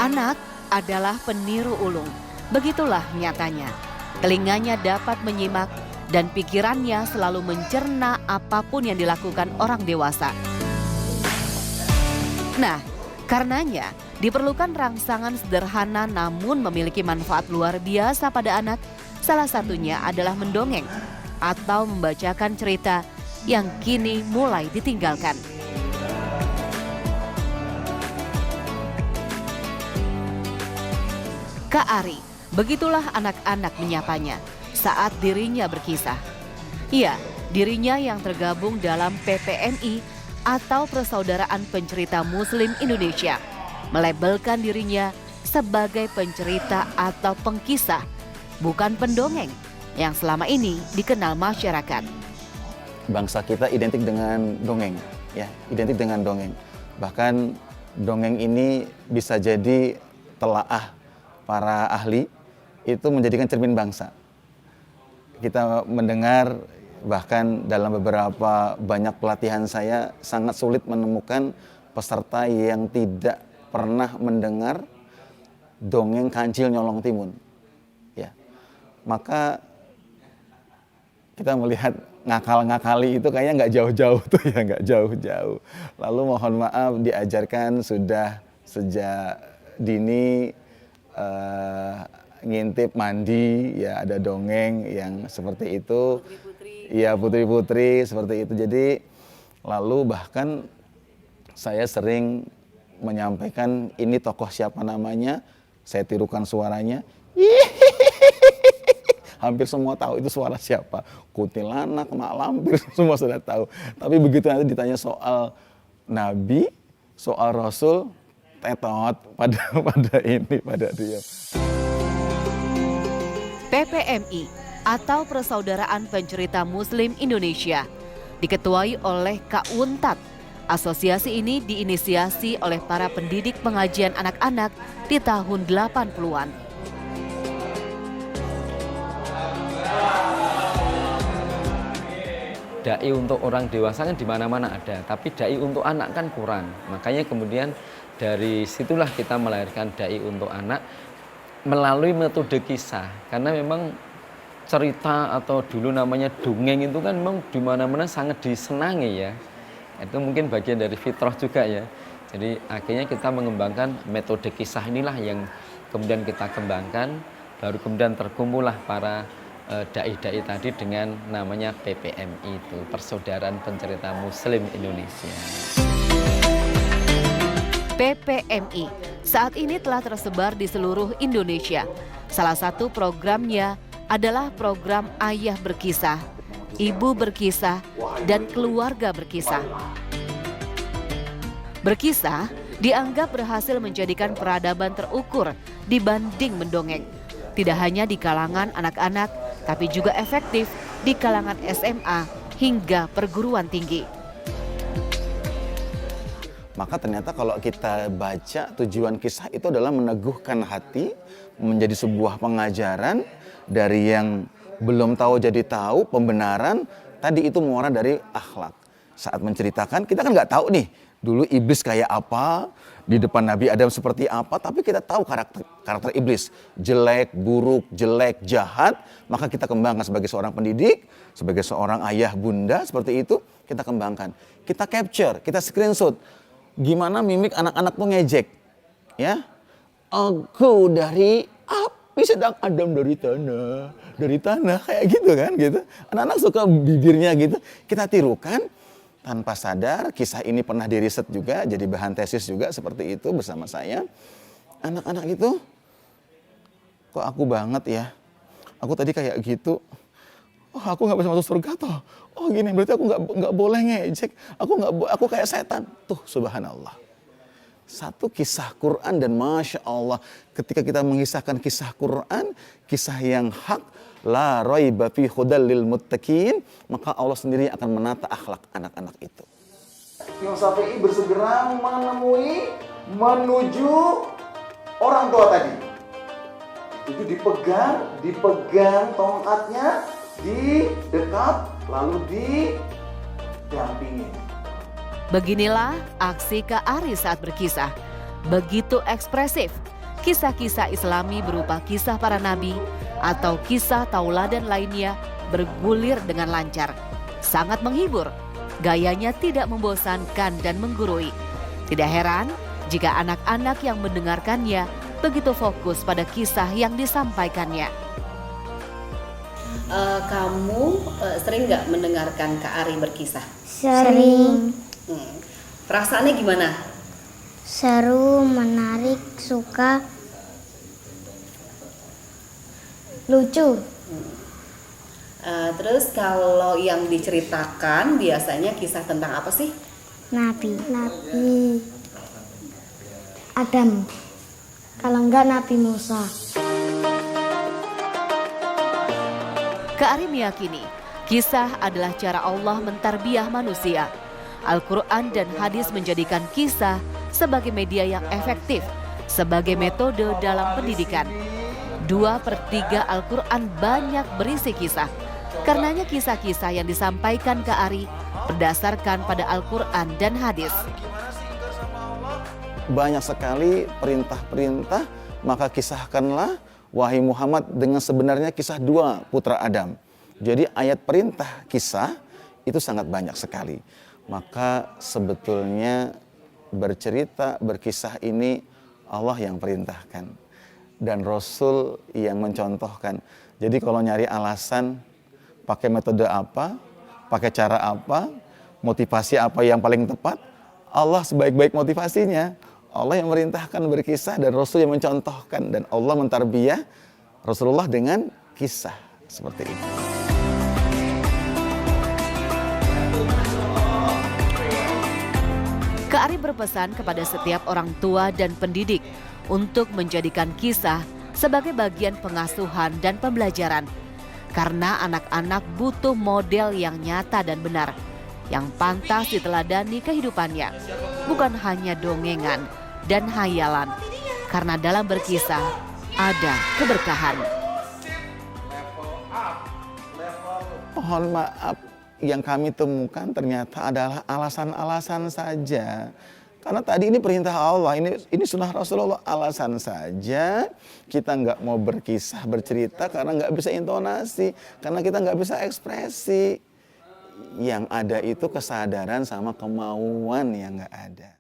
Anak adalah peniru ulung. Begitulah nyatanya. Telinganya dapat menyimak dan pikirannya selalu mencerna apapun yang dilakukan orang dewasa. Nah, karenanya diperlukan rangsangan sederhana namun memiliki manfaat luar biasa pada anak. Salah satunya adalah mendongeng atau membacakan cerita yang kini mulai ditinggalkan. Kak Ari, begitulah anak-anak menyapanya saat dirinya berkisah. Iya, dirinya yang tergabung dalam PPMI atau Persaudaraan Pencerita Muslim Indonesia melabelkan dirinya sebagai pencerita atau pengkisah, bukan pendongeng yang selama ini dikenal masyarakat. Bangsa kita identik dengan dongeng, ya, identik dengan dongeng. Bahkan dongeng ini bisa jadi telaah para ahli itu menjadikan cermin bangsa. Kita mendengar bahkan dalam beberapa banyak pelatihan saya sangat sulit menemukan peserta yang tidak pernah mendengar dongeng Kancil Nyolong Timun. Ya. Maka kita melihat ngakal-ngakali itu kayaknya nggak jauh-jauh tuh ya, nggak jauh-jauh. Lalu mohon maaf diajarkan sudah sejak dini ngintip mandi, ya ada dongeng yang seperti itu. Ya putri-putri seperti itu. Jadi lalu bahkan saya sering menyampaikan ini tokoh siapa namanya, saya tirukan suaranya. Hampir semua tahu itu suara siapa. Kuntilanak, mak lampir, semua sudah tahu. Tapi begitu nanti ditanya soal nabi, soal rasul, tetot pada dia. PPMI atau Persaudaraan Pencerita Muslim Indonesia diketuai oleh Kak Untat. Asosiasi ini diinisiasi oleh para pendidik pengajian anak-anak di tahun 80-an. Dai untuk orang dewasa kan di mana-mana ada, tapi dai untuk anak kan kurang. Makanya kemudian dari situlah kita melahirkan dai untuk anak melalui metode kisah. Karena memang cerita atau dulu namanya dongeng itu kan memang di mana-mana sangat disenangi ya. Itu mungkin bagian dari fitrah juga ya. Jadi akhirnya kita mengembangkan metode kisah inilah yang kemudian kita kembangkan, baru kemudian terkumpullah para dai-dai tadi dengan namanya PPMI itu, Persaudaraan Pencerita Muslim Indonesia. PPMI saat ini telah tersebar di seluruh Indonesia. Salah satu programnya adalah program Ayah Berkisah, Ibu Berkisah, dan Keluarga Berkisah. Berkisah dianggap berhasil menjadikan peradaban terukur dibanding mendongeng. Tidak hanya di kalangan anak-anak, tapi juga efektif di kalangan SMA hingga perguruan tinggi. Maka ternyata kalau kita baca tujuan kisah itu adalah meneguhkan hati, menjadi sebuah pengajaran dari yang belum tahu jadi tahu, pembenaran, tadi itu muara dari akhlak. Saat menceritakan, kita kan nggak tahu nih, dulu iblis kayak apa, di depan Nabi Adam seperti apa, tapi kita tahu karakter iblis, jelek, buruk, jelek, jahat, maka kita kembangkan sebagai seorang pendidik, sebagai seorang ayah, bunda, seperti itu, kita kembangkan. Kita capture, kita screenshot, gimana mimik anak-anak tuh ngejek, ya. Aku dari api, sedang Adam dari tanah, kayak gitu kan, gitu. Anak-anak suka bibirnya gitu, kita tirukan tanpa sadar. Kisah ini pernah diriset juga, jadi bahan tesis juga seperti itu bersama saya. Anak-anak itu, kok aku banget ya, aku tadi kayak gitu. Oh, aku nggak bisa masuk surga toh. Oh gini, berarti aku nggak boleh ngejek. Aku kayak setan. Tuh, subhanallah. Satu kisah Quran dan Masya Allah, ketika kita mengisahkan kisah Quran, kisah yang hak, la raiba fi hudal lil muttaqin, maka Allah sendiri akan menata akhlak anak-anak itu. Imam Syafi'i bersegera menuju orang tua tadi. Itu dipegang tongkatnya, didekat, lalu didampingi. Beginilah aksi Kak Ari saat berkisah. Begitu ekspresif, kisah-kisah Islami berupa kisah para nabi atau kisah tauladan lainnya bergulir dengan lancar. Sangat menghibur, gayanya tidak membosankan dan menggurui. Tidak heran jika anak-anak yang mendengarkannya begitu fokus pada kisah yang disampaikannya. Kamu sering nggak mendengarkan Kak Ari berkisah? Sering. Perasaannya gimana? Seru, menarik, suka, lucu. Terus kalau yang diceritakan biasanya kisah tentang apa sih? Nabi Adam. Kalau enggak Nabi Musa. Kak Ari meyakini kisah adalah cara Allah mentarbiah manusia. Al-Quran dan hadis menjadikan kisah sebagai media yang efektif, sebagai metode dalam pendidikan. 2/3 Al-Quran banyak berisi kisah. Karenanya kisah-kisah yang disampaikan Kak Ari berdasarkan pada Al-Quran dan hadis. Banyak sekali perintah-perintah, maka kisahkanlah wahai Muhammad dengan sebenarnya kisah dua putra Adam. Jadi ayat perintah kisah itu sangat banyak sekali. Maka sebetulnya bercerita, berkisah ini Allah yang perintahkan dan Rasul yang mencontohkan. Jadi kalau nyari alasan pakai metode apa, pakai cara apa, motivasi apa yang paling tepat, Allah sebaik-baik motivasinya. Allah yang merintahkan berkisah dan Rasul yang mencontohkan, dan Allah mentarbiyah Rasulullah dengan kisah seperti itu. Kak Ari berpesan kepada setiap orang tua dan pendidik untuk menjadikan kisah sebagai bagian pengasuhan dan pembelajaran. Karena anak-anak butuh model yang nyata dan benar, yang pantas diteladani kehidupannya, bukan hanya dongengan dan hayalan. Karena dalam berkisah ada keberkahan. Mohon maaf, yang kami temukan ternyata adalah alasan-alasan saja. Karena tadi ini perintah Allah, ini sunnah Rasulullah, alasan saja kita nggak mau berkisah, bercerita karena nggak bisa intonasi, karena kita nggak bisa ekspresi. Yang ada itu kesadaran sama kemauan yang nggak ada.